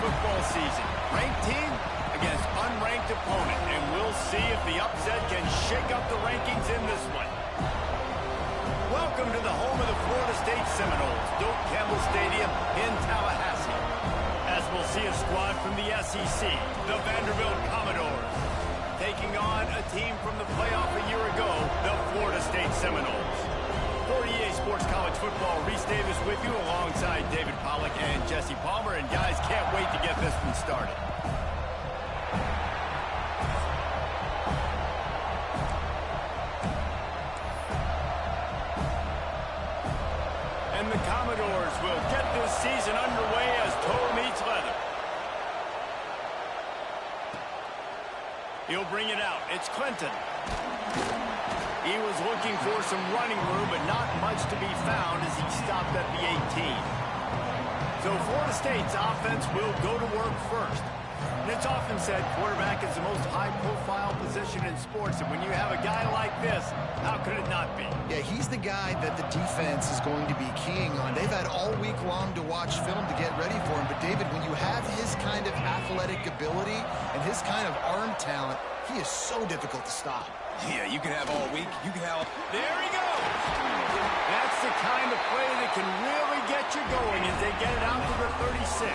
football season. Ranked team against unranked opponent, and we'll see if the upset can shake up the rankings in this one. Welcome to the home of the Florida State Seminoles, Doak Campbell Stadium in Tallahassee. As we'll see a squad from the SEC, the Vanderbilt Commodores, taking on a team from the playoff a year ago, the Florida State Seminoles. For EA Sports College Football, Reese Davis with you alongside David Pollack and Jesse Palmer. And guys, can't wait to get this one started. And the Commodores will get this season underway as toe meets leather. He'll bring it out. It's Clinton. He was looking for some running room, but not much to be found as he stopped at the 18. So Florida State's offense will go to work first. And it's often said quarterback is the most high-profile position in sports, and when you have a guy like this, how could it not be? Yeah, he's the guy that the defense is going to be keying on. They've had all week long to watch film to get ready for him, but David, when you have his kind of athletic ability and his kind of arm talent, he is so difficult to stop. Yeah, you can have all week. You can have... There he goes! That's the kind of play that can really get you going as they get it out to the 36.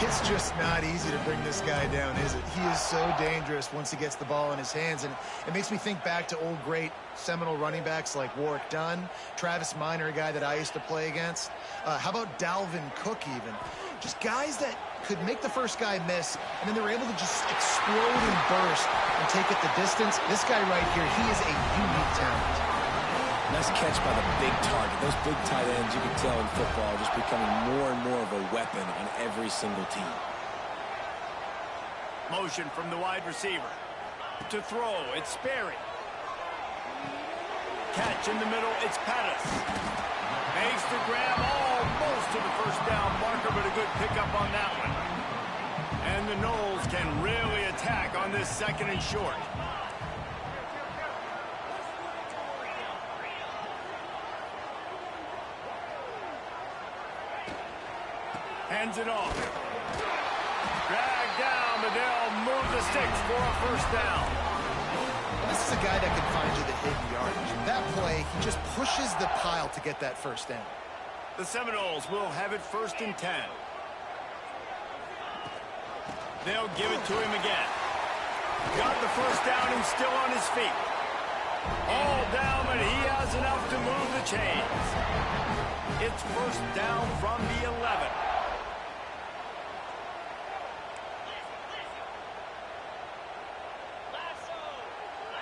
It's just not easy to bring this guy down, is it? He is so dangerous once he gets the ball in his hands, and it makes me think back to old great Seminole running backs like Warwick Dunn, Travis Minor, a guy that I used to play against. How about Dalvin Cook even? Just guys that could make the first guy miss, and then they were able to just explode and burst and take it the distance. This guy right here, he is a unique talent. Nice catch by the big target. Those big tight ends, you can tell in football, are just becoming more and more of a weapon on every single team. Motion from the wide receiver. To throw, it's Sperry. Catch in the middle, it's Pettis. Makes the grab almost to the first down marker, but a good pickup on that one. And the Noles can really attack on this second and short. Hands it off. Dragged down, but they'll move the sticks for a first down. This is a guy that can find you the hidden yardage. That play, he just pushes the pile to get that first down. The Seminoles will have it 1st and 10. They'll give it to him again. Got the first down and still on his feet. All down, but he has enough to move the chains. It's first down from the 11.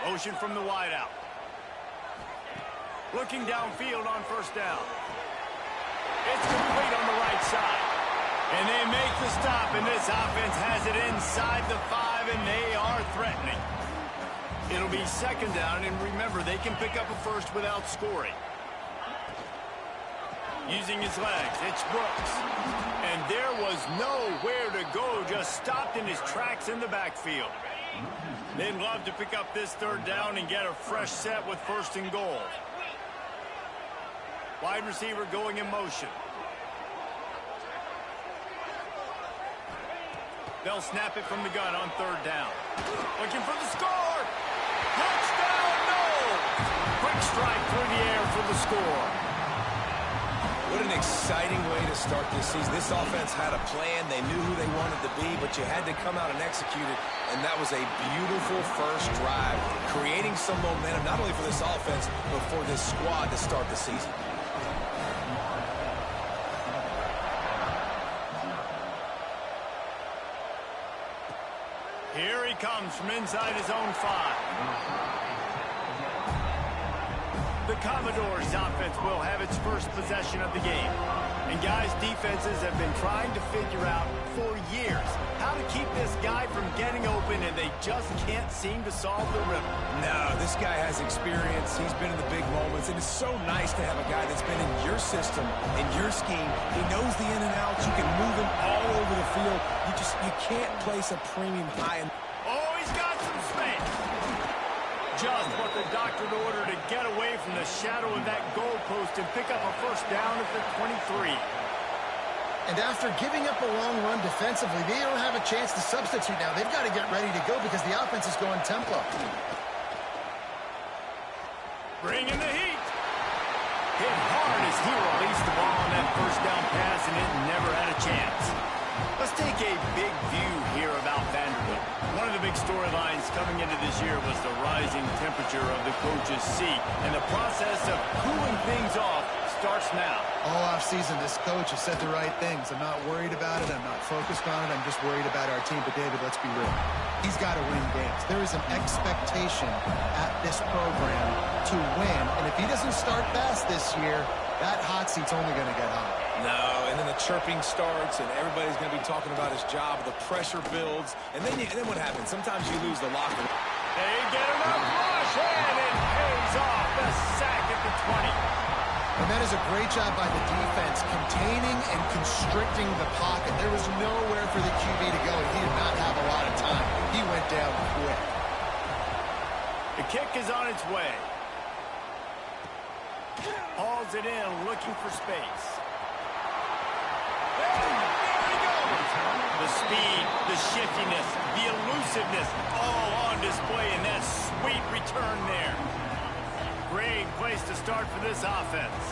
Motion from the wideout. Looking downfield on first down. It's complete on the right side. And they make the stop, and this offense has it inside the 5, and they are threatening. It'll be 2nd down, and remember, they can pick up a first without scoring. Using his legs, it's Brooks. And there was nowhere to go, just stopped in his tracks in the backfield. They'd love to pick up this 3rd down and get a fresh set with 1st and goal. Wide receiver going in motion. They'll snap it from the gun on 3rd down. Looking for the score! Touchdown, no! Quick strike through the air for the score. What an exciting way to start this season. This offense had a plan. They knew who they wanted to be, but you had to come out and execute it, and that was a beautiful first drive, creating some momentum, not only for this offense, but for this squad to start the season. Here he comes from inside his own 5. The Commodores' offense will have its first possession of the game. And guys, defenses have been trying to figure out for years how to keep this guy from getting open, and they just can't seem to solve the riddle. No, this guy has experience. He's been in the big moments, and it's so nice to have a guy that's been in your system, in your scheme. He knows the in and outs. You can move him all over the field. You can't place a premium high. Oh, he's got some space. Just what the doctor ordered to get away from the shadow of that goalpost and pick up a first down at the 23. And after giving up a long run defensively, they don't have a chance to substitute now. They've got to get ready to go because the offense is going tempo. Bringing the heat. Hit hard as he released the ball on that first down pass, and it never had a chance. Let's take a big view here about Vanderbilt. One of the big storylines coming into this year was the rising temperature of the coach's seat, and the process of cooling things off starts now. All offseason, this coach has said the right things. I'm not worried about it. I'm not focused on it. I'm just worried about our team. But, David, let's be real. He's got to win games. There is an expectation at this program to win. And if he doesn't start fast this year, that hot seat's only going to get hot. No, and then the chirping starts, and everybody's going to be talking about his job. The pressure builds, and then what happens? Sometimes you lose the locker. They get enough rush, and it pays off. The sack at the 20. And that is a great job by the defense, containing and constricting the pocket. There was nowhere for the QB to go, and he did not have a lot of time. He went down quick. The kick is on its way. Hauls it in, looking for space. There he goes. The speed, the shiftiness, the elusiveness, all on display in that sweet return there. Great place to start for this offense.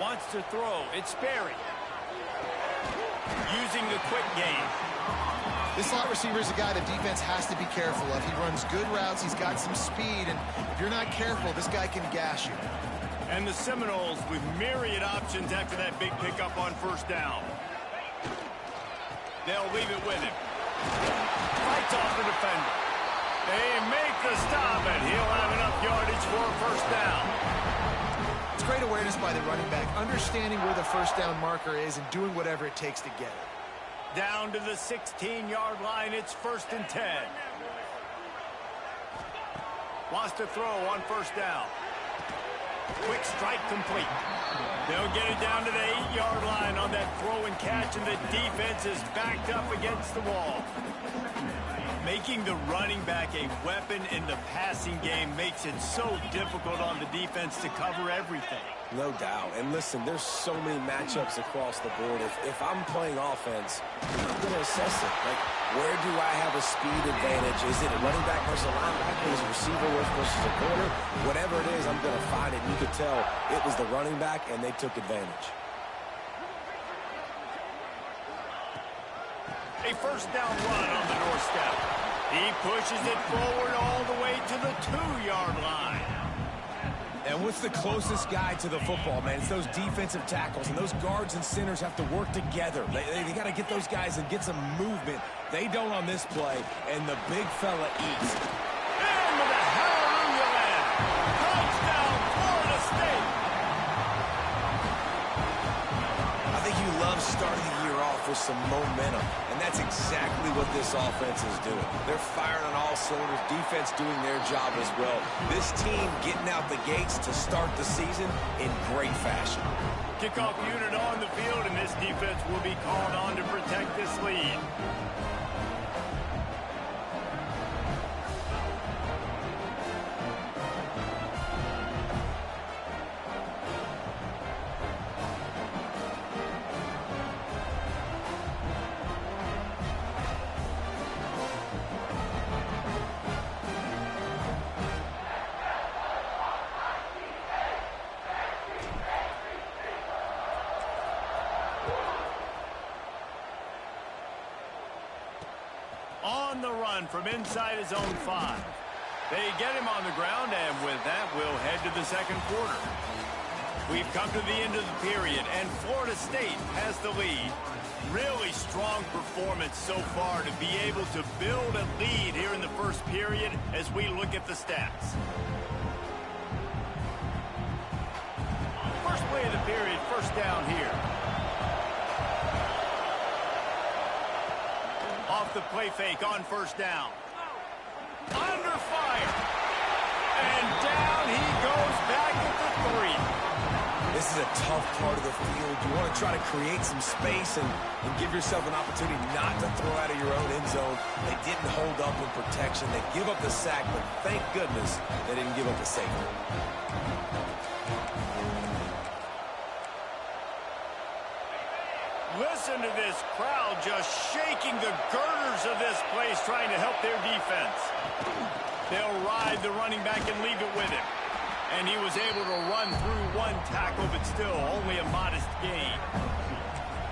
Wants to throw. It's Sperry. Using the quick game. This slot receiver is a guy the defense has to be careful of. He runs good routes. He's got some speed. And if you're not careful, this guy can gash you. And the Seminoles with myriad options after that big pickup on first down. They'll leave it with him. Fights off the defender. They make the stop, and he'll have enough yardage for a first down. It's great awareness by the running back, understanding where the first down marker is and doing whatever it takes to get it. Down to the 16-yard line, it's 1st and 10. Wants to throw on first down. Quick strike complete. They'll get it down to the 8-yard line on that throw and catch, and the defense is backed up against the wall. Making the running back a weapon in the passing game makes it so difficult on the defense to cover everything. No doubt. And listen, there's so many matchups across the board. If I'm playing offense, I'm going to assess it. Like, where do I have a speed advantage? Is it a running back versus a linebacker? Is it a receiver versus a corner? Whatever it is, I'm going to find it. You could tell it was the running back, and they took advantage. A first down run on the doorstep. He pushes it forward all the way to the 2-yard line. And what's the closest guy to the football, man? It's those defensive tackles, and those guards and centers have to work together. They got to get those guys and get some movement. They don't on this play, and the big fella eats. And with a hallelujah land. Touchdown, Florida State. I think you love starting the year off with some momentum, and that's exactly what this offense is doing. They're firing on all cylinders, defense doing their job as well. This team getting out the gates to start the season in great fashion. Kickoff unit on the field, and this defense will be called on to protect this lead. On the run from inside his own 5. They get him on the ground, and with that, we'll head to the second quarter. We've come to the end of the period, and Florida State has the lead. Really strong performance so far to be able to build a lead here in the first period as we look at the stats. First play of the period, first down here. Off the play fake on first down. Under fire. And down he goes back at the 3. This is a tough part of the field. You want to try to create some space and give yourself an opportunity not to throw out of your own end zone. They didn't hold up in protection. They give up the sack, but thank goodness they didn't give up the safety. Listen to this crowd just shaking the girders of this place, trying to help their defense. They'll ride the running back and leave it with him. And he was able to run through one tackle, but still only a modest gain.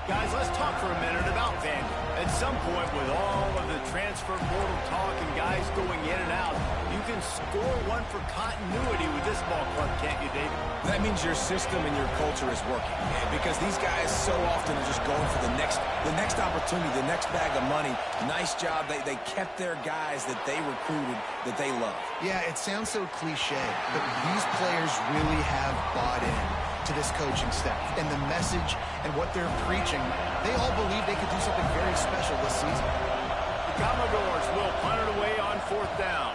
Guys, let's talk for a minute about Vander. At some point, with all of the transfer portal talk and guys going in and out, you can score one for continuity with this ball club, can't you, David? That means your system and your culture is working. Because these guys so often are just going for the next opportunity, the next bag of money. Nice job. They kept their guys that they recruited, that they love. Yeah, it sounds so cliche, but these players really have bought in to this coaching staff and the message and what they're preaching. They all believe they could do something very special this season. The Commodores will punt it away on 4th down.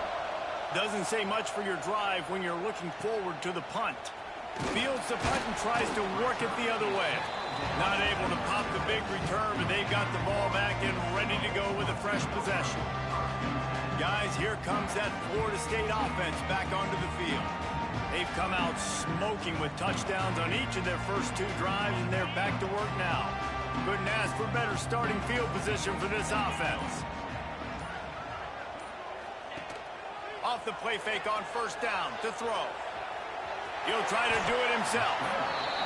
Doesn't say much for your drive when you're looking forward to the punt. Fields the punt and tries to work it the other way. Not able to pop the big return, but they've got the ball back and ready to go with a fresh possession. Guys, here comes that Florida State offense back onto the field. They've come out smoking with touchdowns on each of their first 2 drives, and they're back to work now. Couldn't ask for better starting field position for this offense. Off the play fake on 1st down to throw. He'll try to do it himself.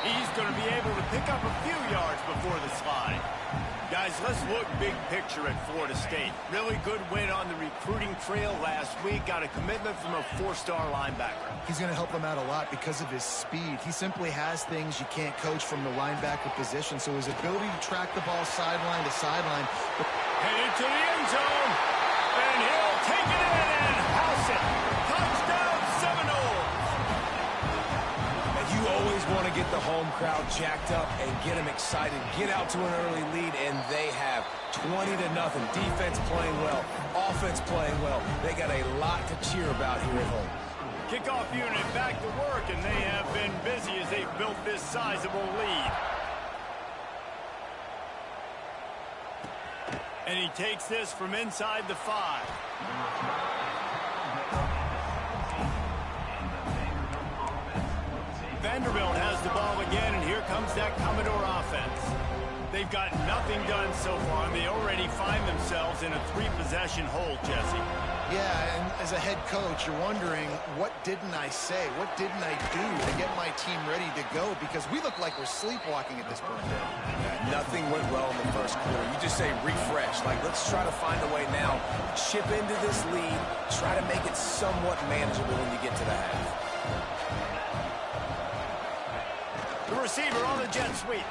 He's going to be able to pick up a few yards before the slide. Guys, let's look big picture at Florida State. Really good win on the recruiting trail last week. Got a commitment from a 4-star linebacker. He's going to help them out a lot because of his speed. He simply has things you can't coach from the linebacker position, so his ability to track the ball sideline to sideline. Headed to the end zone, and he'll take it in and house it. Touchdown, Seminoles. And you always want to get the home crowd jacked up and get them excited, get out to an early lead, and they have 20-0. Defense playing well, offense playing well. They got a lot to cheer about here at home. Kickoff unit back to work, and they have been busy as they've built this sizable lead. And he takes this from inside the 5. Vanderbilt has the ball again, and here comes that Commodore offense. They've got nothing done so far, and they already find themselves in a 3-possession hole, Jesse. Yeah, and as a head coach, you're wondering, what didn't I say? What didn't I do to get my team ready to go? Because we look like we're sleepwalking at this point. Yeah, nothing went well in the first quarter. You just say refresh. Like, let's try to find a way now. Chip into this lead. Try to make it somewhat manageable when you get to the half. The receiver on the jet sweep.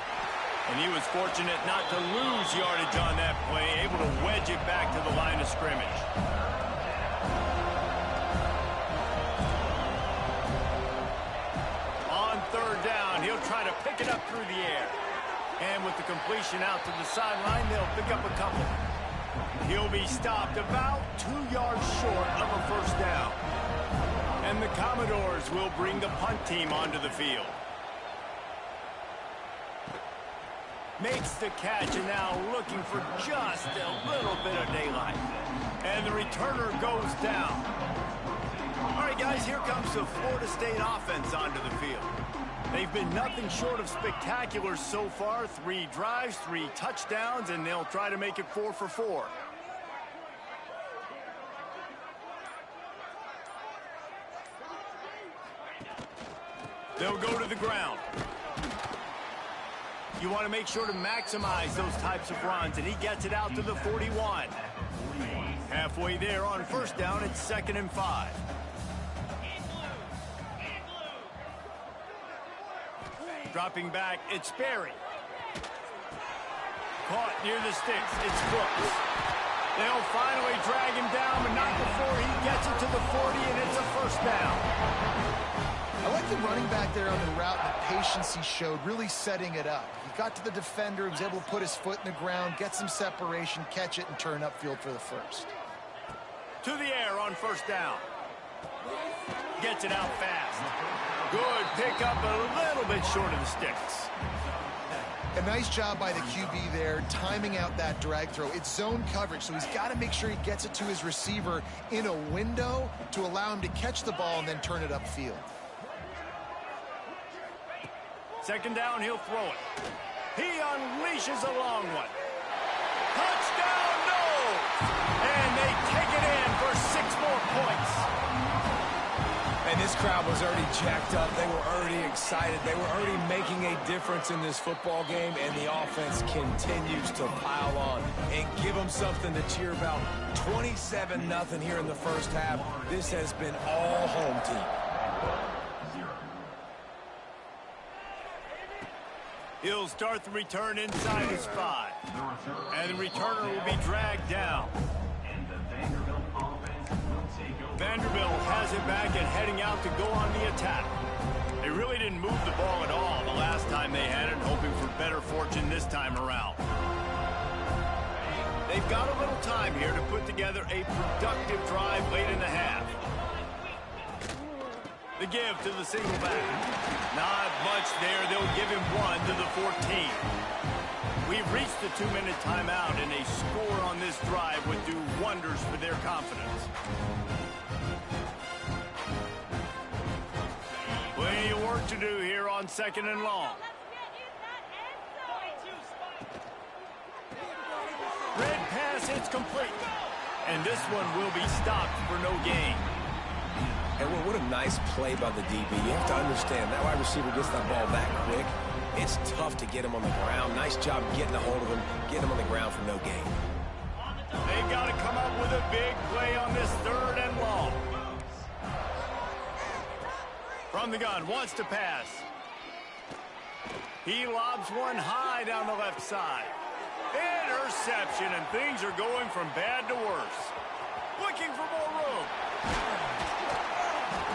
And he was fortunate not to lose yardage on that play, able to wedge it back to the line of scrimmage. On 3rd down, he'll try to pick it up through the air. And with the completion out to the sideline, they'll pick up a couple. He'll be stopped about 2 yards short of a 1st down. And the Commodores will bring the punt team onto the field. Makes the catch, and now looking for just a little bit of daylight. And the returner goes down. All right, guys, here comes the Florida State offense onto the field. They've been nothing short of spectacular so far. 3 drives, 3 touchdowns, and they'll try to make it 4 for 4. They'll go to the ground. You want to make sure to maximize those types of runs, and he gets it out to the 41. Halfway there on 1st down, it's 2nd and 5. Dropping back, it's Berry. Caught near the sticks, it's Brooks. They'll finally drag him down, but not before he gets it to the 40, and it's a 1st down. I like the running back there on the route, the patience he showed, really setting it up. He got to the defender, he was able to put his foot in the ground, get some separation, catch it, and turn upfield for the 1st. To the air on 1st down. Gets it out fast. Good pickup, a little bit short of the sticks. A nice job by the QB there, timing out that drag throw. It's zone coverage, so he's got to make sure he gets it to his receiver in a window to allow him to catch the ball and then turn it upfield. Second down, he'll throw it. He unleashes a long one. Touchdown, no! And they take it in for 6 more points. And this crowd was already jacked up. They were already excited. They were already making a difference in this football game, and the offense continues to pile on and give them something to cheer about. 27-0 here in the first half. This has been all home team. He'll start the return inside his 5. And the returner will be dragged down. Vanderbilt has it back and heading out to go on the attack. They really didn't move the ball at all the last time they had it, hoping for better fortune this time around. They've got a little time here to put together a productive drive late in the half. The give to the single back. Not much there. They'll give him 1 to the 14. We've reached the 2-minute timeout, and a score on this drive would do wonders for their confidence. Plenty of work to do here on 2nd and long. Red pass, it's complete. And this one will be stopped for no gain. And what a nice play by the DB. You have to understand, that wide receiver gets that ball that quick. It's tough to get him on the ground. Nice job getting a hold of him, getting him on the ground for no gain. They've got to come up with a big play on this 3rd and long. From the gun, wants to pass. He lobs one high down the left side. Interception, and things are going from bad to worse. Looking for more room.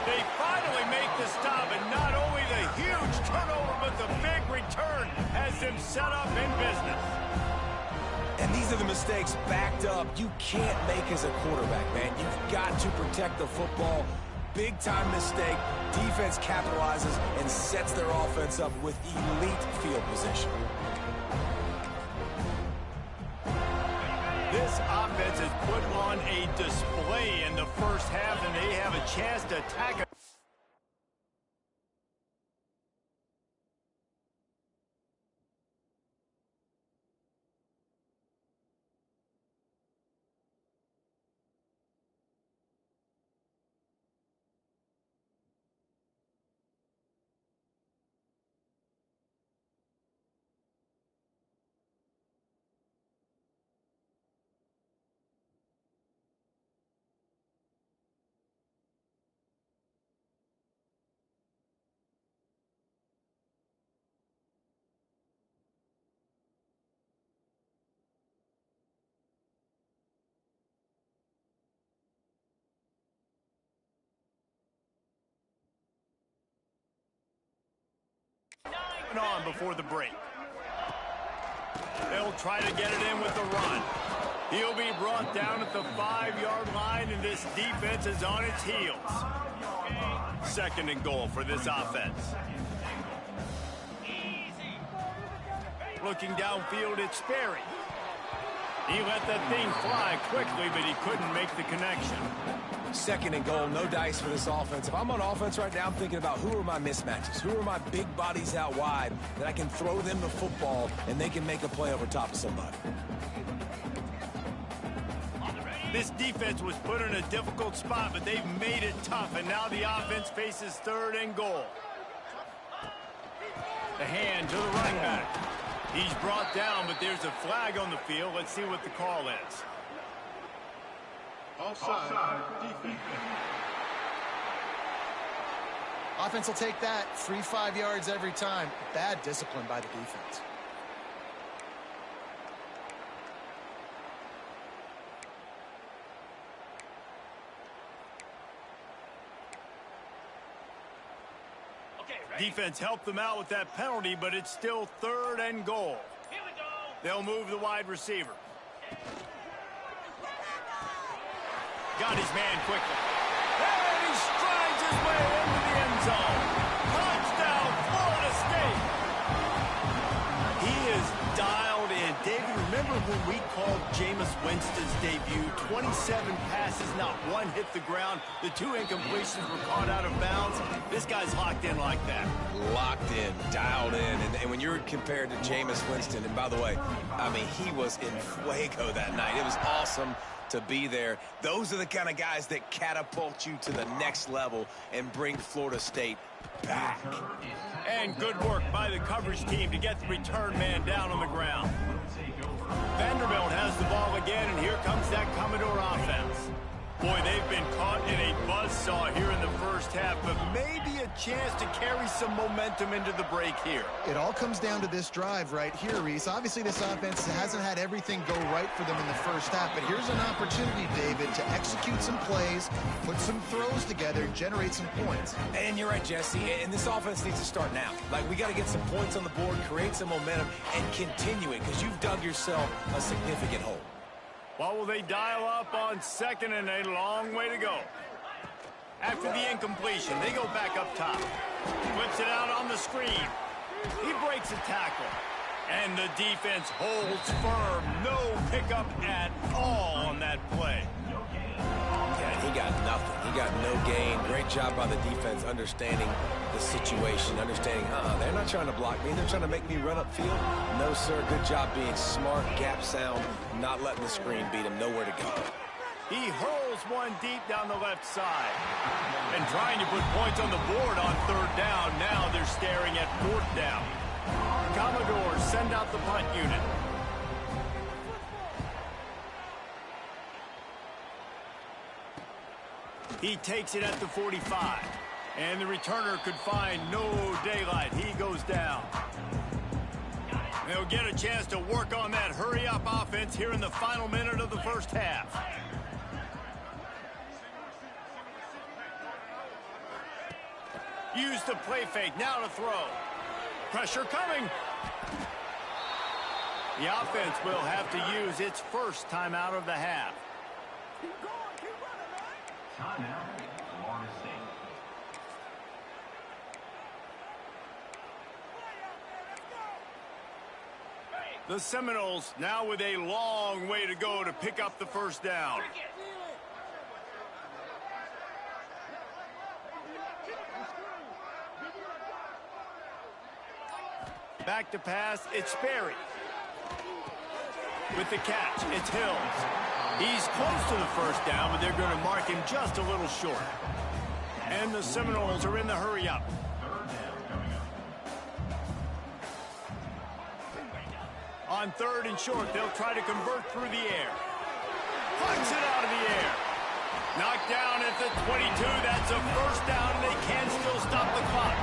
They finally make the stop, and not only the huge turnover, but the big return has them set up in business. And these are the mistakes backed up you can't make as a quarterback, man. You've got to protect the football. Big-time mistake. Defense capitalizes and sets their offense up with elite field position. This offense has put on a display in the first half, and they have a chance to attack it. On before the break. They'll try to get it in with the run. He'll be brought down at the 5-yard line, and this defense is on its heels. 2nd and goal for this offense. Looking downfield, it's Sperry. He let that thing fly quickly, but he couldn't make the connection. 2nd and goal, no dice for this offense. If I'm on offense right now, I'm thinking about who are my mismatches? Who are my big bodies out wide that I can throw them the football and they can make a play over top of somebody? This defense was put in a difficult spot, but they've made it tough, and now the offense faces 3rd and goal. The hand to the running back. He's brought down, but there's a flag on the field. Let's see what the call is. Offside. Defense. Offense will take that. 3-5 yards every time. Bad discipline by the defense. Defense helped them out with that penalty, but it's still 3rd and goal. Here we go. They'll move the wide receiver. Got his man quickly. And he strides his way into the end zone. Touchdown, Florida State. He is dialed in. David, remember when we called Jameis Winston's debut? 27 passes, not one hit the ground. The 2 incompletions were caught out of bounds. This guy's locked in like that. Locked in, dialed in. And when you're compared to Jameis Winston, and by the way, I mean, he was in fuego that night. It was awesome to be there. Those are the kind of guys that catapult you to the next level and bring Florida State back. And good work by the coverage team to get the return man down on the ground. Vanderbilt has the ball again, and here comes that Commodore offense. Boy, they've been caught in a buzzsaw here in the first half, but maybe a chance to carry some momentum into the break here. It all comes down to this drive right here, Reese. Obviously, this offense hasn't had everything go right for them in the first half, but here's an opportunity, David, to execute some plays, put some throws together, and generate some points. And you're right, Jesse, and this offense needs to start now. Like, we got to get some points on the board, create some momentum, and continue it, because you've dug yourself a significant hole. What will they dial up on second, and a long way to go? After the incompletion, they go back up top. Flips it out on the screen. He breaks a tackle. And the defense holds firm. No pickup at all on that play. Yeah, he got nothing. He got no gain. Great job by the defense understanding the situation, understanding, they're not trying to block me. They're trying to make me run upfield. No, sir. Good job being smart, gap sound, not letting the screen beat him. Nowhere to go. He hurls one deep down the left side. And trying to put points on the board on third down. Now they're staring at fourth down. Commodores send out the punt unit. He takes it at the 45. And the returner could find no daylight. He goes down. They'll get a chance to work on that hurry-up offense here in the final minute of the first half. Use the play fake. Now to throw. Pressure coming. The offense will have to use its first timeout of the half. Timeout, Florida State. The Seminoles now with a long way to go to pick up the first down. Back to pass, it's Sperry. With the catch, it's Hills. He's close to the first down, but they're going to mark him just a little short. And the Seminoles are in the hurry-up. On third and short, they'll try to convert through the air. Punts it out of the air. Knocked down at the 22. That's a first down, and they can still stop the clock.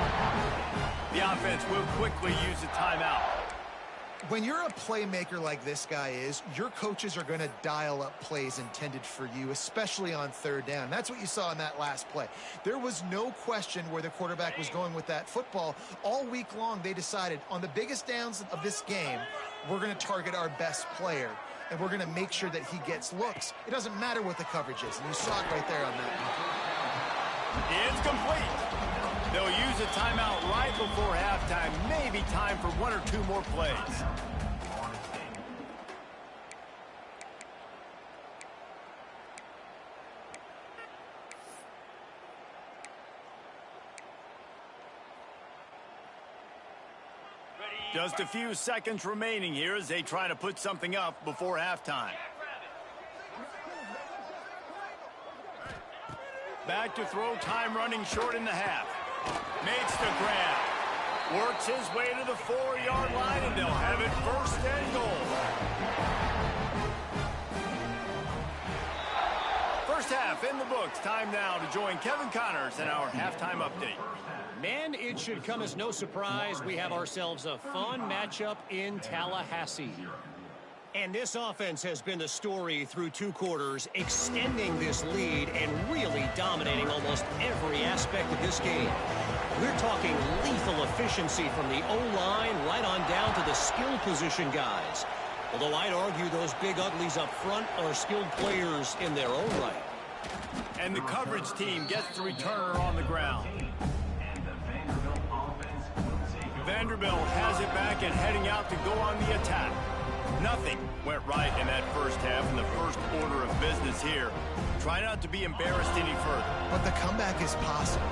The offense will quickly use a timeout. When you're a playmaker like this guy is, your coaches are going to dial up plays intended for you, especially on third down. That's what you saw in that last play. There was no question where the quarterback was going with that football. All week long, they decided on the biggest downs of this game, we're going to target our best player, and we're going to make sure that he gets looks. It doesn't matter what the coverage is, and you saw it right there on that. It's complete. They'll use a timeout right before halftime. Maybe time for one or two more plays. Just a few seconds remaining here as they try to put something up before halftime. Back to throw, time running short in the half. Makes the grab. Works his way to the 4-yard line, and they'll have it first and goal. First half in the books. Time now to join Kevin Connors in our halftime update. Man, it should come as no surprise. We have ourselves a fun matchup in Tallahassee. And this offense has been the story through 2 quarters, extending this lead and really dominating almost every aspect of this game. We're talking lethal efficiency from the O-line right on down to the skill position guys. Although I'd argue those big uglies up front are skilled players in their own right. And the coverage team gets the returner on the ground. Vanderbilt has it back and heading out to go on the attack. Nothing went right in that first half in the first order of business here. Try not to be embarrassed any further. But the comeback is possible.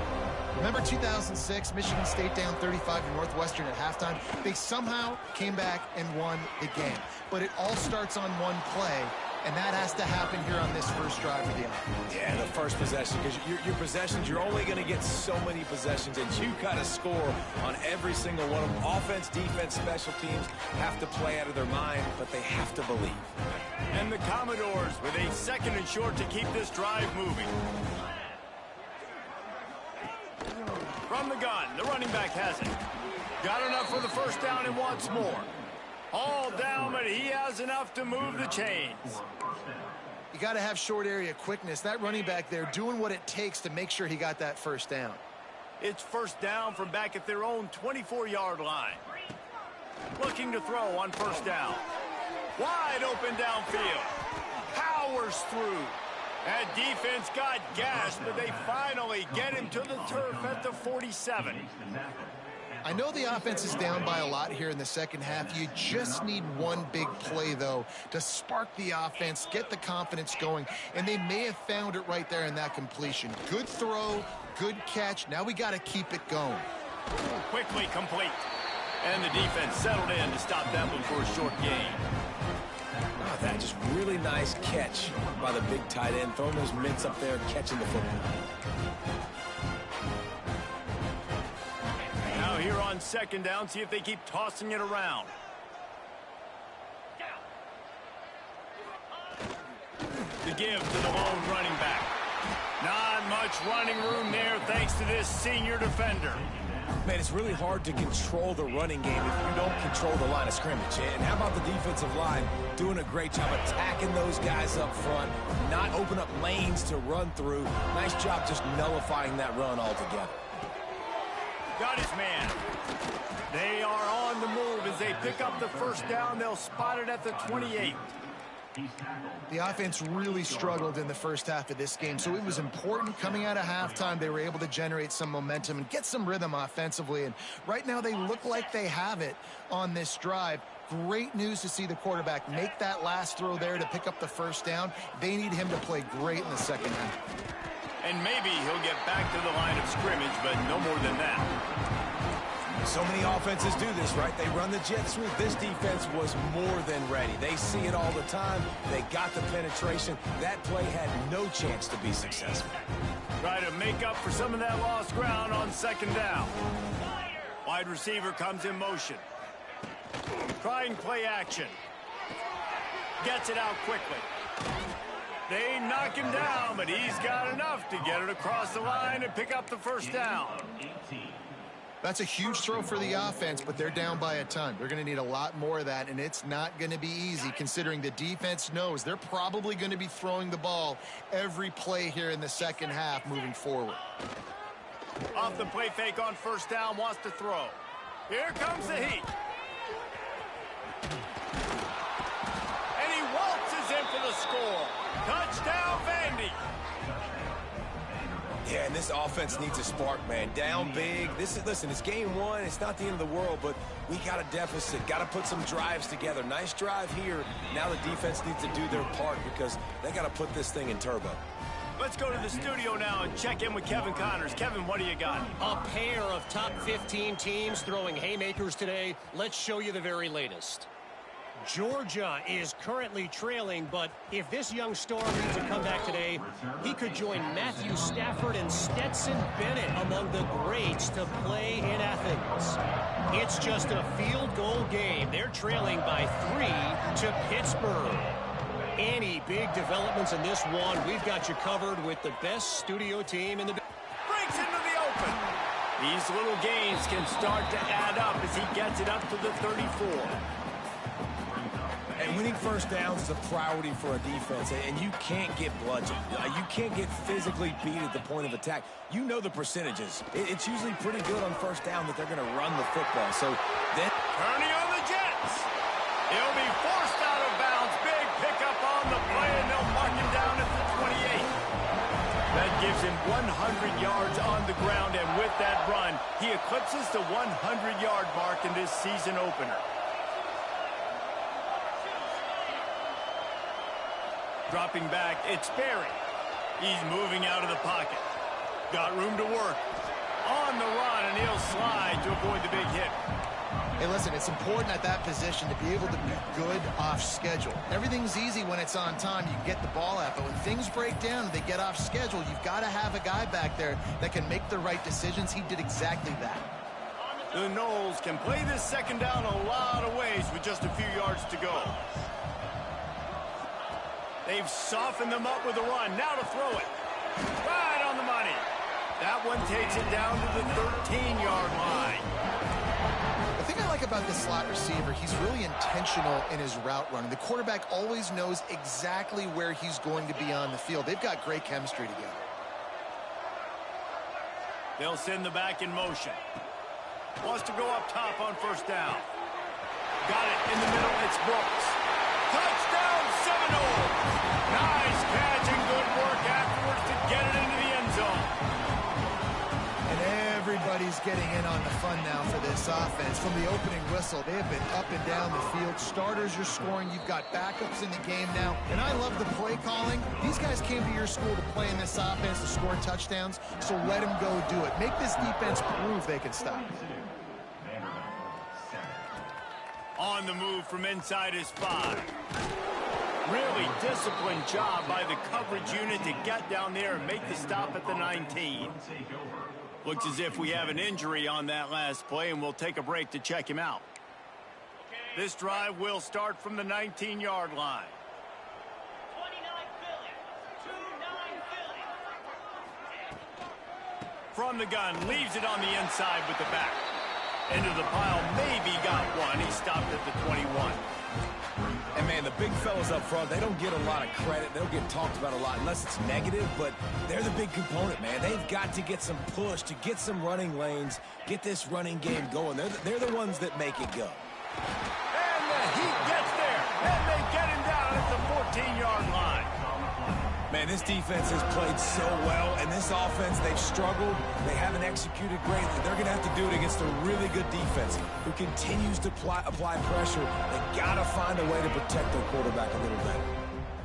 Remember 2006, Michigan State down 35 to Northwestern at halftime? They somehow came back and won the game. But it all starts on one play, and that has to happen here on this first drive of the offense. Yeah, the first possession, because your possessions, you're only going to get so many possessions, and you got to score on every single one of them. Offense, defense, special teams have to play out of their mind, but they have to believe. And the Commodores with a 2nd and short to keep this drive moving. From the gun, the running back has it. Got enough for the first down and wants more. All down, but he has enough to move the chains. You got to have short area quickness. That running back there doing what it takes to make sure he got that first down. It's first down from back at their own 24-yard line. Looking to throw on first down. Wide open downfield. Powers through. That defense got gashed, but they finally get him to the turf at the 47. I know the offense is down by a lot here in the second half. You just need one big play, though, to spark the offense, get the confidence going, and they may have found it right there in that completion. Good throw, good catch. Now we got to keep it going. Quickly complete. And the defense settled in to stop that one for a short gain. Oh, that just really nice catch by the big tight end, throwing those mitts up there, catching the football. Now here on 2nd down, see if they keep tossing it around. The give to the lone running back. Not much running room there thanks to this senior defender. Man, it's really hard to control the running game if you don't control the line of scrimmage. And how about the defensive line doing a great job attacking those guys up front, not open up lanes to run through. Nice job just nullifying that run altogether. Got his man. They are on the move as they pick up the first down. They'll spot it at the 28. The offense really struggled in the first half of this game, so it was important coming out of halftime. They were able to generate some momentum and get some rhythm offensively, and right now they look like they have it on this drive. Great news to see the quarterback make that last throw there to pick up the first down. They need him to play great in the second half. And maybe he'll get back to the line of scrimmage, but no more than that. So many offenses do this, right? They run the jet sweep. This defense was more than ready. They see it all the time. They got the penetration. That play had no chance to be successful. Try to make up for some of that lost ground on 2nd down. Wide receiver comes in motion. Trying play action. Gets it out quickly. They knock him down, but he's got enough to get it across the line and pick up the first down. That's a huge throw for the offense, but they're down by a ton. They're going to need a lot more of that, and it's not going to be easy considering the defense knows they're probably going to be throwing the ball every play here in the second half moving forward. Off the play fake on first down, wants to throw. Here comes the heat. And he waltzes in for the score. Touchdown, Vandy. Yeah, and this offense needs a spark, man. Down big. Listen, it's game one. It's not the end of the world, but we got a deficit. Got to put some drives together. Nice drive here. Now the defense needs to do their part because they got to put this thing in turbo. Let's go to the studio now and check in with Kevin Connors. Kevin, what do you got? A pair of top 15 teams throwing haymakers today. Let's show you the very latest. Georgia is currently trailing, but if this young star leads a comeback today, he could join Matthew Stafford and Stetson Bennett among the greats to play in Athens. It's just a field goal game. They're trailing by 3 to Pittsburgh. Any big developments in this one, we've got you covered with the best studio team in the... Breaks into the open. These little gains can start to add up as he gets it up to the 34. And winning first downs is a priority for a defense, and you can't get bludgeoned. You can't get physically beat at the point of attack. You know the percentages. It's usually pretty good on first down that they're going to run the football. So then... Turning on the Jets. He'll be forced out of bounds. Big pickup on the play, and they'll mark him down at the 28. That gives him 100 yards on the ground, and with that run, he eclipses the 100-yard mark in this season opener. Dropping back, it's Berry. He's moving out of the pocket. Got room to work. On the run, and he'll slide to avoid the big hit. Hey, listen, it's important at that position to be able to be good off schedule. Everything's easy when it's on time. You can get the ball out, but when things break down and they get off schedule, you've got to have a guy back there that can make the right decisions. He did exactly that. The Noles can play this second down a lot of ways with just a few yards to go. They've softened them up with a run. Now to throw it. Right on the money. That one takes it down to the 13-yard line. The thing I like about this slot receiver, he's really intentional in his route running. The quarterback always knows exactly where he's going to be on the field. They've got great chemistry together. They'll send the back in motion. Wants to go up top on first down. Got it in the middle. It's Brooks. Touchdown, Seminoles. Nice catch and good work afterwards to get it into the end zone. And everybody's getting in on the fun now for this offense. From the opening whistle, they have been up and down the field. Starters are scoring. You've got backups in the game now. And I love the play calling. These guys came to your school to play in this offense to score touchdowns, so let them go do it. Make this defense prove they can stop. On the move from inside his 5. Really disciplined job by the coverage unit to get down there and make the stop at the 19. Looks as if we have an injury on that last play, and we'll take a break to check him out. This drive will start from the 19-yard line. From the gun, leaves it on the inside with the back. Into the pile, maybe got one. He stopped at the 21. And, man, the big fellas up front, they don't get a lot of credit. They don't get talked about a lot unless it's negative, but they're the big component, man. They've got to get some push, to get some running lanes, get this running game going. They're the ones that make it go. And the Heat gets there, and they get him down at the 14-yard line. Man, this defense has played so well, and this offense, they've struggled. They haven't executed greatly. They're going to have to do it against a really good defense who continues to apply pressure. They've got to find a way to protect their quarterback a little better.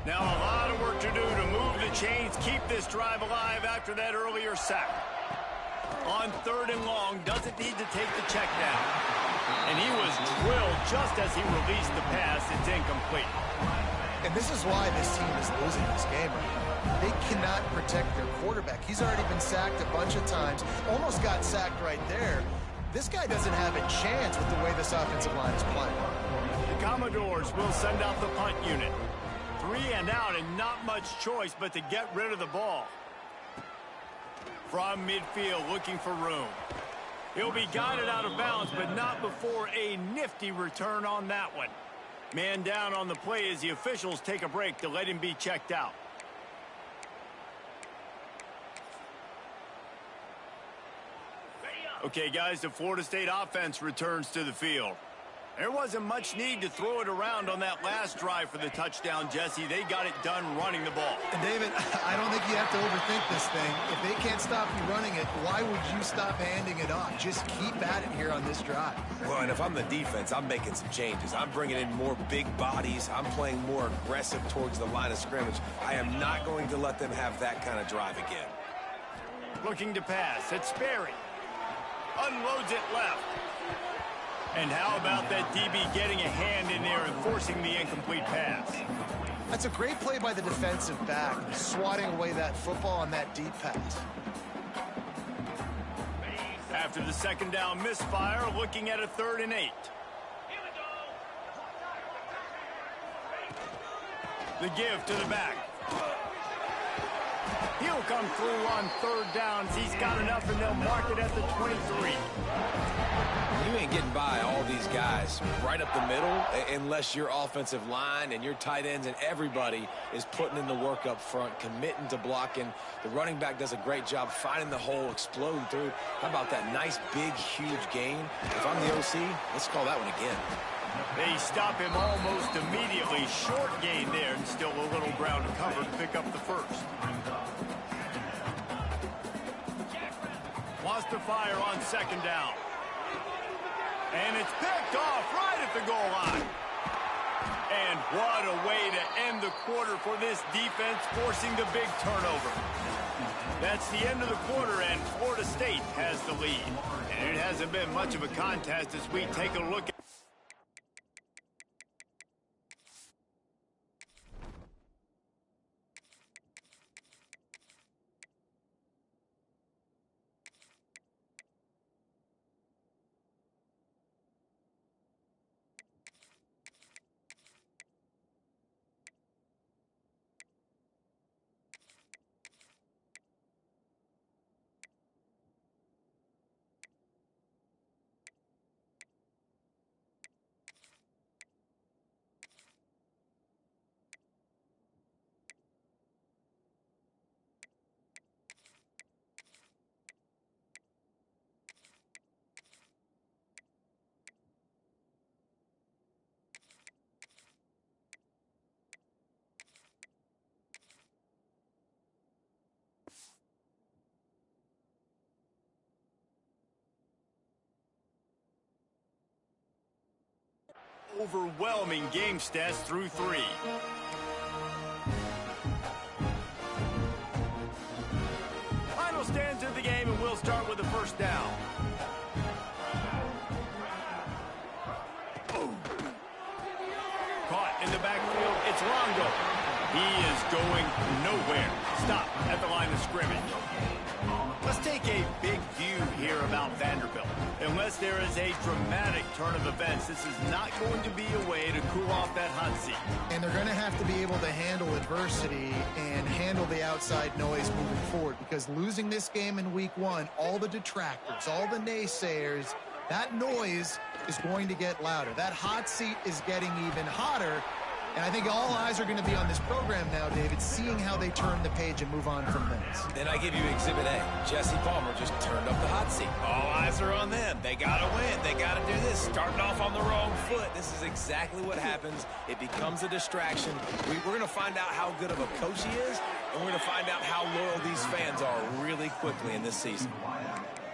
Now a lot of work to do to move the chains, keep this drive alive after that earlier sack. On 3rd and long, doesn't need to take the check down. And he was drilled just as he released the pass. It's incomplete. And this is why this team is losing this game right now. They cannot protect their quarterback. He's already been sacked a bunch of times. Almost got sacked right there. This guy doesn't have a chance with the way this offensive line is playing. The Commodores will send out the punt unit. 3 and out, and not much choice but to get rid of the ball. From midfield, looking for room. He'll be guided out of bounds, but not before a nifty return on that one. Man down on the play as the officials take a break to let him be checked out. Okay, guys, the Florida State offense returns to the field. There wasn't much need to throw it around on that last drive for the touchdown, Jesse. They got it done running the ball. And, David, I don't think you have to overthink this thing. If they can't stop you running it, why would you stop handing it off? Just keep at it here on this drive. Well, and if I'm the defense, I'm making some changes. I'm bringing in more big bodies. I'm playing more aggressive towards the line of scrimmage. I am not going to let them have that kind of drive again. Looking to pass. It's Sperry. Unloads it left. And how about that DB getting a hand in there and forcing the incomplete pass? That's a great play by the defensive back, swatting away that football on that deep pass. After the second down misfire, looking at a 3rd and 8. The give to the back. He'll come through on 3rd downs. He's got enough, and they'll mark it at the 23. You ain't getting by all these guys right up the middle unless your offensive line and your tight ends and everybody is putting in the work up front, committing to blocking. The running back does a great job finding the hole, exploding through. How about that nice, big, huge gain? If I'm the OC, let's call that one again. They stop him almost immediately. Short gain there, and still a little ground to cover to pick up the first. to fire on second down. And it's picked off right at the goal line. And what a way to end the quarter for this defense, forcing the big turnover. That's the end of the quarter, and Florida State has the lead. And it hasn't been much of a contest as we take a look at overwhelming game stats through 3. Final stands of the game, and we'll start with the first down. Caught in the backfield, it's Longo. He is going nowhere. Stop at the line of scrimmage. Let's take a big view here about Vanderbilt. Unless there is a dramatic turn of events, this is not going to be a way to cool off that hot seat. And they're going to have to be able to handle adversity and handle the outside noise moving forward, because losing this game in week 1, all the detractors, all the naysayers, that noise is going to get louder. That hot seat is getting even hotter. And I think all eyes are going to be on this program now, David, seeing how they turn the page and move on from this. Then I give you Exhibit A. Jesse Palmer just turned up the hot seat. All eyes are on them. They got to win. They got to do this. Starting off on the wrong foot. This is exactly what happens. It becomes a distraction. We're going to find out how good of a coach he is, and we're going to find out how loyal these fans are really quickly in this season.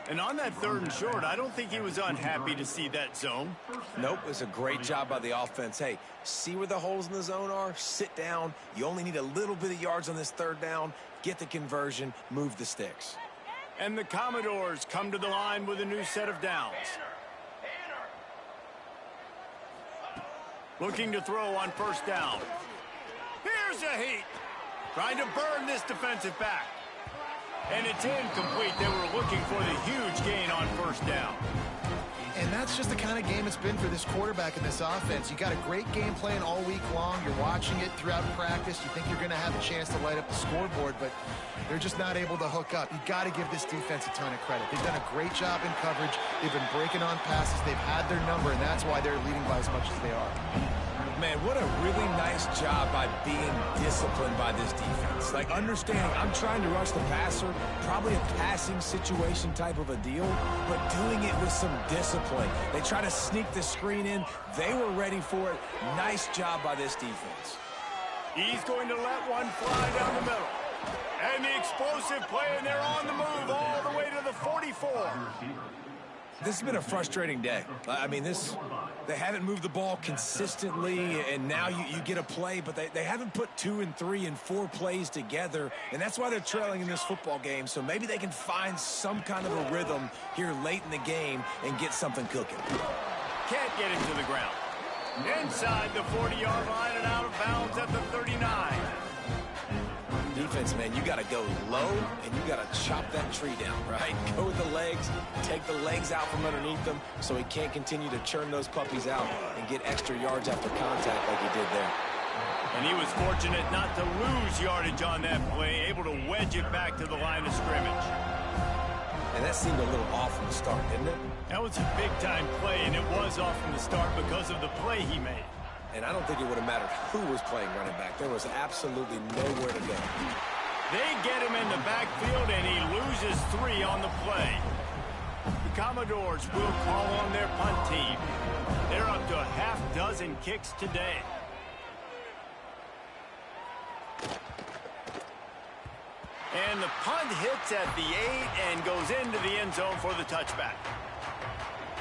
And on that 3rd and short, I don't think he was unhappy to see that zone. Nope, it's a great job by the offense. Hey, see where the holes in the zone are? Sit down. You only need a little bit of yards on this 3rd down. Get the conversion. Move the sticks. And the Commodores come to the line with a new set of downs. Looking to throw on 1st down. Here's a heat. Trying to burn this defensive back. And it's incomplete. They were looking for the huge gain on 1st down. And that's just the kind of game it's been for this quarterback in this offense. You got a great game plan all week long. You're watching it throughout practice. You think you're going to have a chance to light up the scoreboard, but they're just not able to hook up. You got to give this defense a ton of credit. They've done a great job in coverage. They've been breaking on passes. They've had their number, and that's why they're leading by as much as they are. Man, what a really nice job by being disciplined by this defense. Like, understanding I'm trying to rush the passer, probably a passing situation type of a deal, but doing it with some discipline. They try to sneak the screen in. They were ready for it. Nice job by this defense. He's going to let one fly down the middle. And the explosive play, and they're on the move all the way to the 44. This has been a frustrating day. I mean, they haven't moved the ball consistently, and now you get a play, but they haven't put 2 and 3 and 4 plays together, and that's why they're trailing in this football game. So maybe they can find some kind of a rhythm here late in the game and get something cooking. Can't get it to the ground. Inside the 40-yard line and out of bounds at the 39. Defense, man, you got to go low, and you got to chop that tree down, right? Go with the legs, take the legs out from underneath them so he can't continue to churn those puppies out and get extra yards after contact like he did there. And he was fortunate not to lose yardage on that play, able to wedge it back to the line of scrimmage. And that seemed a little off from the start, didn't it? That was a big-time play, and it was off from the start because of the play he made. And I don't think it would have mattered who was playing running back. There was absolutely nowhere to go. They get him in the backfield, and he loses 3 on the play. The Commodores will call on their punt team. They're up to a half-dozen kicks today. And And the punt hits at the 8 and goes into the end zone for the touchback.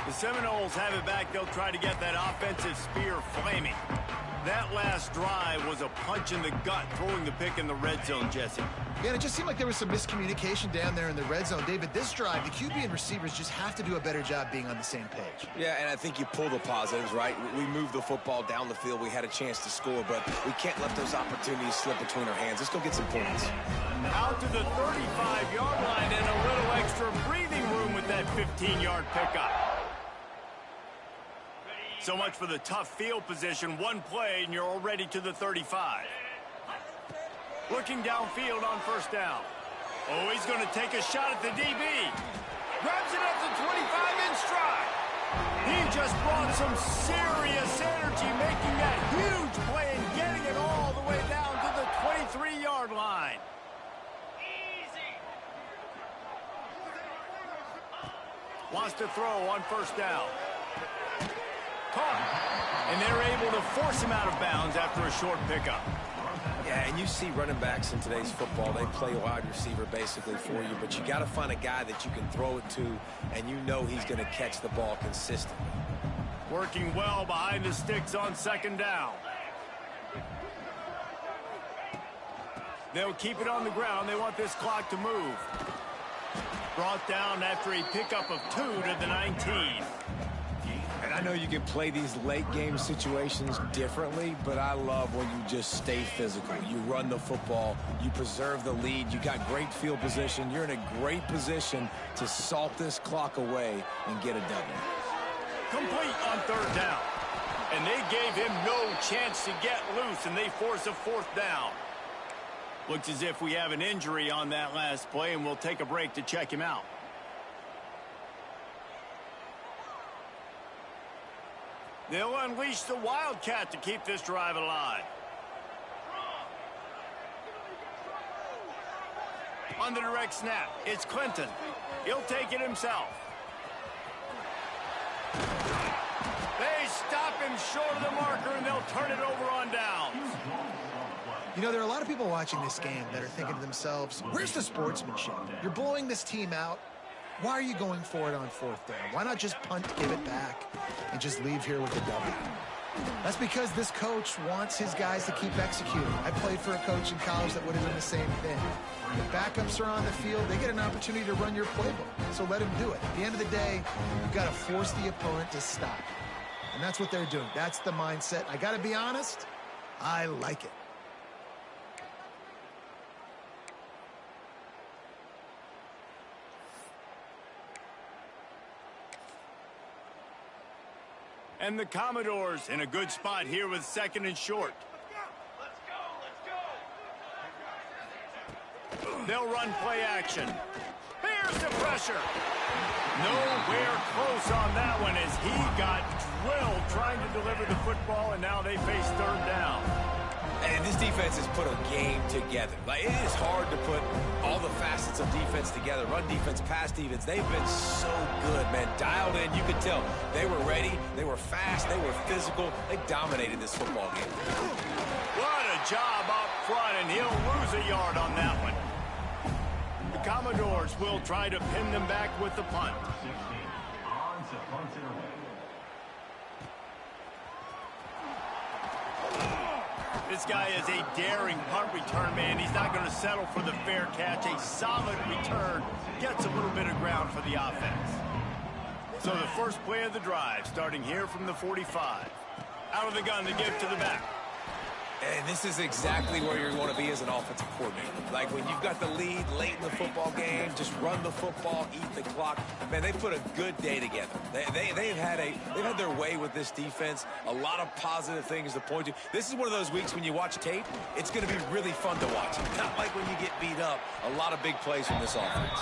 The Seminoles have it back. They'll try to get that offensive spear flaming. That last drive was a punch in the gut, throwing the pick in the red zone, Jesse. Yeah, and it just seemed like there was some miscommunication down there in the red zone. David, this drive, the QB and receivers just have to do a better job being on the same page. Yeah, and I think you pull the positives, right? We moved the football down the field. We had a chance to score, but we can't let those opportunities slip between our hands. Let's go get some points. Out to the 35-yard line and a little extra breathing room with that 15-yard pickup. So much for the tough field position. One play, and you're already to the 35. Looking downfield on first down. Oh, he's going to take a shot at the DB. Grabs it at the 25 in stride. He just brought some serious energy, making that huge play and getting it all the way down to the 23-yard line. Wants to throw on first down. Caught. And they're able to force him out of bounds after a short pickup. Yeah, and you see running backs in today's football, they play wide receiver basically for you, but you got to find a guy that you can throw it to, and you know he's going to catch the ball consistently. Working well behind the sticks on second down. They'll keep it on the ground. They want this clock to move. Brought down after a pickup of 2 to the 19. And I know you can play these late game situations differently, but I love when you just stay physical. You run the football, you preserve the lead, you got great field position, you're in a great position to salt this clock away and get a W. Complete on third down. And they gave him no chance to get loose, and they force a fourth down. Looks as if we have an injury on that last play, and we'll take a break to check him out. They'll unleash the Wildcat to keep this drive alive. On the direct snap, it's Clinton. He'll take it himself. They stop him short of the marker, and they'll turn it over on downs. You know, there are a lot of people watching this game that are thinking to themselves, where's the sportsmanship? You're blowing this team out. Why are you going for it on fourth down? Why not just punt, give it back, and just leave here with a W? That's because this coach wants his guys to keep executing. I played for a coach in college that would have done the same thing. The backups are on the field. They get an opportunity to run your playbook, so let them do it. At the end of the day, you've got to force the opponent to stop. And that's what they're doing. That's the mindset. I got to be honest, I like it. And the Commodores in a good spot here with second and short. They'll run play action. Here's the pressure. Nowhere close on that one as he got drilled trying to deliver the football, and now they face third down. And this defense has put a game together. Like, it is hard to put all the facets of defense together. Run defense, pass defense. They've been so good, man. Dialed in. You could tell they were ready. They were fast. They were physical. They dominated this football game. What a job up front, and he'll lose a yard on that one. The Commodores will try to pin them back with the punt. This guy is a daring punt return man. He's not going to settle for the fair catch. A solid return gets a little bit of ground for the offense. So the first play of the drive, starting here from the 45. Out of the gun to give to the back. And this is exactly where you want to be as an offensive coordinator. Like when you've got the lead late in the football game, just run the football, eat the clock. Man, they put a good day together. They've had their way with this defense. A lot of positive things to point to. This is one of those weeks when you watch tape, it's going to be really fun to watch. Not like when you get beat up. A lot of big plays from this offense.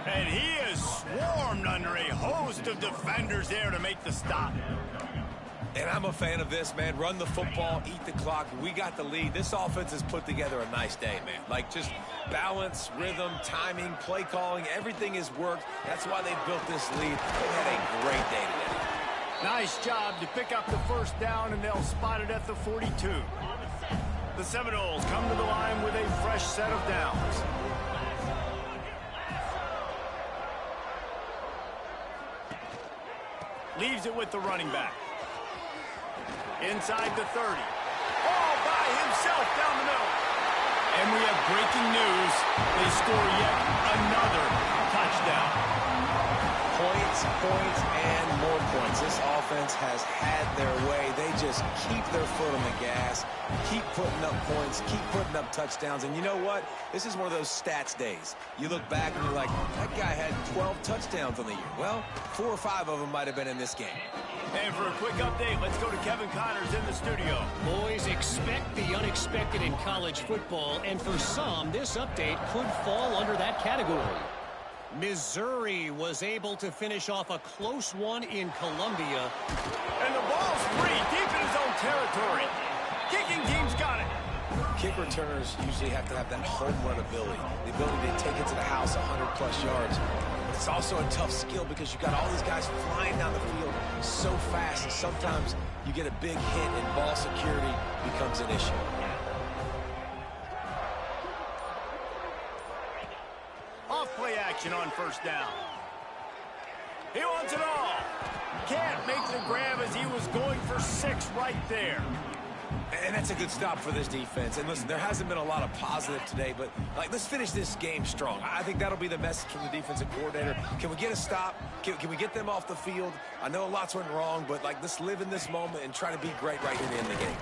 And he is swarmed under a host of defenders there to make the stop. And I'm a fan of this, man. Run the football, eat the clock. We got the lead. This offense has put together a nice day, man. Like just balance, rhythm, timing, play calling, everything has worked. That's why they built this lead. They had a great day today. Nice job to pick up the first down, and they'll spot it at the 42. The Seminoles come to the line with a fresh set of downs. Leaves it with the running back. Inside the 30. All by himself down the middle. And we have breaking news. They score yet another touchdown. Points, and more points. This offense has had their way. They just keep their foot on the gas, keep putting up points, keep putting up touchdowns. And you know what? This is one of those stats days. You look back and you're like, that guy had 12 touchdowns on the year. Well, 4 or 5 of them might have been in this game. And for a quick update, let's go to Kevin Connors in the studio. Boys, expect the unexpected in college football, and for some, this update could fall under that category. Missouri was able to finish off a close one in Columbia. And the ball's free, deep in his own territory. Kicking team's got it. Kick returners usually have to have that home run ability, the ability to take it to the house 100-plus yards. But it's also a tough skill because you've got all these guys flying down the field so fast, and sometimes you get a big hit and ball security becomes an issue. Off-play action on first down. He wants it all. Can't make the grab as he was going for 6 right there. And that's a good stop for this defense. And listen, there hasn't been a lot of positive today, but let's finish this game strong. I think that'll be the message from the defensive coordinator. Can we get a stop? Can we get them off the field? I know lots went wrong, but let's live in this moment and try to be great right here to end the game.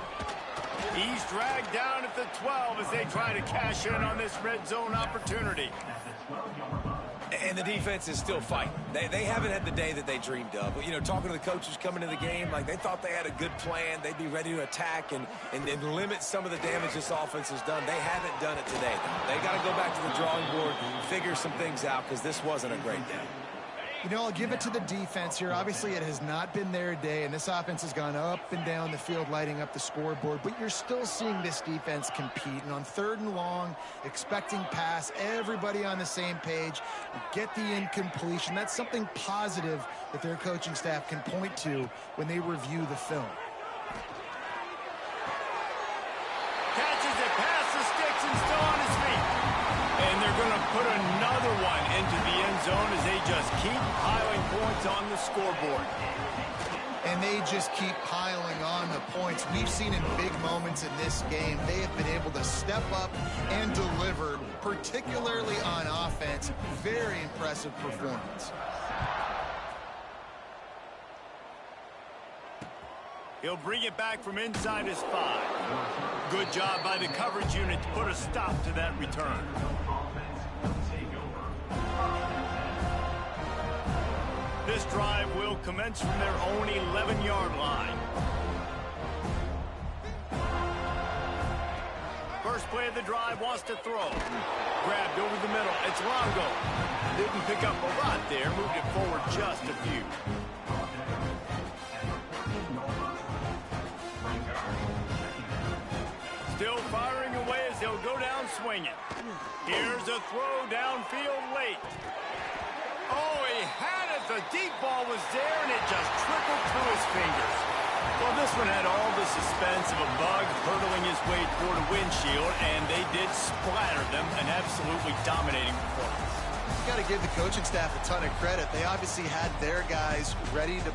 He's dragged down at the 12 as they try to cash in on this red zone opportunity. And the defense is still fighting. They haven't had the day that they dreamed of. But, talking to the coaches coming into the game, they thought they had a good plan. They'd be ready to attack and limit some of the damage this offense has done. They haven't done it today, though. They got to go back to the drawing board and figure some things out because this wasn't a great day. I'll give it to the defense here. Obviously, it has not been their day, and this offense has gone up and down the field, lighting up the scoreboard. But you're still seeing this defense compete. And on 3rd and long, expecting pass, everybody on the same page, get the incompletion. That's something positive that their coaching staff can point to when they review the film. Catches it past the sticks and still on his feet. And they're going to put another one into the end zone as they just keep piling points on the scoreboard. And they just keep piling on the points. We've seen in big moments in this game, they have been able to step up and deliver, particularly on offense. Very impressive performance. He'll bring it back from inside his 5. Good job by the coverage unit to put a stop to that return. This drive will commence from their own 11-yard line. First play of the drive, wants to throw. Grabbed over the middle. It's Longo. Didn't pick up a lot there. Moved it forward just a few. Still firing away as he'll go down swinging. Here's a throw downfield late. Oh, he had it. The deep ball was there, and it just trickled through his fingers. Well, this one had all the suspense of a bug hurtling his way toward a windshield, and they did splatter them, an absolutely dominating performance. You got to give the coaching staff a ton of credit. They obviously had their guys ready to